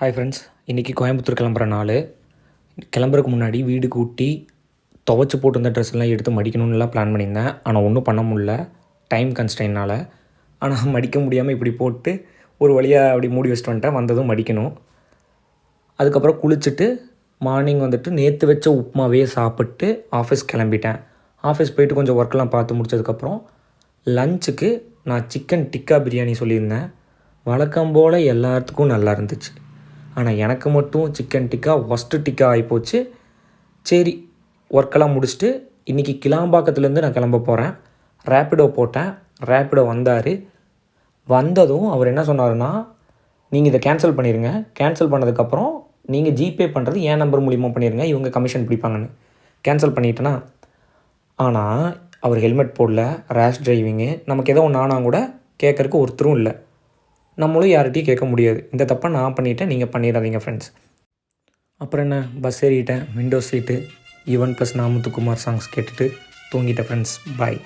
Hi friends, இன்றைக்கி கோயம்புத்தூர் கிளம்புற நாள். கிளம்புறதுக்கு முன்னாடி வீடு கூட்டி துவைச்சி போட்டிருந்த ட்ரெஸ்லாம் எடுத்து மடிக்கணும்னுலாம் பிளான் பண்ணியிருந்தேன். ஆனால் ஒன்றும் பண்ண முடில, டைம் கன்ஸ்ட்ரெயினால். ஆனால் மடிக்க முடியாமல் இப்படி போட்டு ஒரு வழியாக அப்படி மூடி வச்சுட்டு வந்துட்டேன். வந்ததும் மடிக்கணும். அதுக்கப்புறம் குளிச்சுட்டு மார்னிங் வந்துட்டு நேற்று வச்ச உப்புமாவே சாப்பிட்டு ஆஃபீஸ் கிளம்பிட்டேன். ஆஃபீஸ் போயிட்டு கொஞ்சம் ஒர்க்லாம் பார்த்து முடிச்சதுக்கப்புறம் லஞ்சுக்கு நான் சிக்கன் டிக்கா பிரியாணி சொல்லியிருந்தேன். வழக்கம் போல் எல்லாத்துக்கும் நல்லா இருந்துச்சு. ஆனால் எனக்கு மட்டும் சிக்கன் டிக்கா ஒஸ்ட்டு டிக்கா ஆகிப்போச்சு. சரி, ஒர்க்கெல்லாம் முடிச்சுட்டு இன்றைக்கி கிளாம்பாக்கத்துலேருந்து நான் கிளம்ப போகிறேன். ரேப்பிடோ போட்டேன். ரேப்பிடோ வந்தார். வந்ததும் அவர் என்ன சொன்னார்னா, நீங்கள் இதை கேன்சல் பண்ணிடுங்க. கேன்சல் பண்ணதுக்கப்புறம் நீங்கள் ஜிபே பண்ணுறது என் நம்பர் மூலிமா பண்ணிடுங்க, இவங்க கமிஷன் பிடிப்பாங்கன்னு. கேன்சல் பண்ணிட்டேன்னா, ஆனால் அவர் ஹெல்மெட் போடல, ரேஷ் டிரைவிங்கு. நமக்கு ஏதோ ஒன்று ஆனால் கூட கேட்குறக்கு ஒருத்தரும் இல்லை. நம்மளும் யார்கிட்டையும் கேட்க முடியாது. இந்த தப்பை நான் பண்ணிவிட்டேன், நீங்கள் பண்ணிடாதீங்க ஃப்ரெண்ட்ஸ். அப்புறம் என்ன, பஸ் ஏறிட்டேன். Window seat, Yuvan plus Namuthukumar songs கேட்டுட்டு தூங்கிட்டேன் ஃப்ரெண்ட்ஸ். பாய்.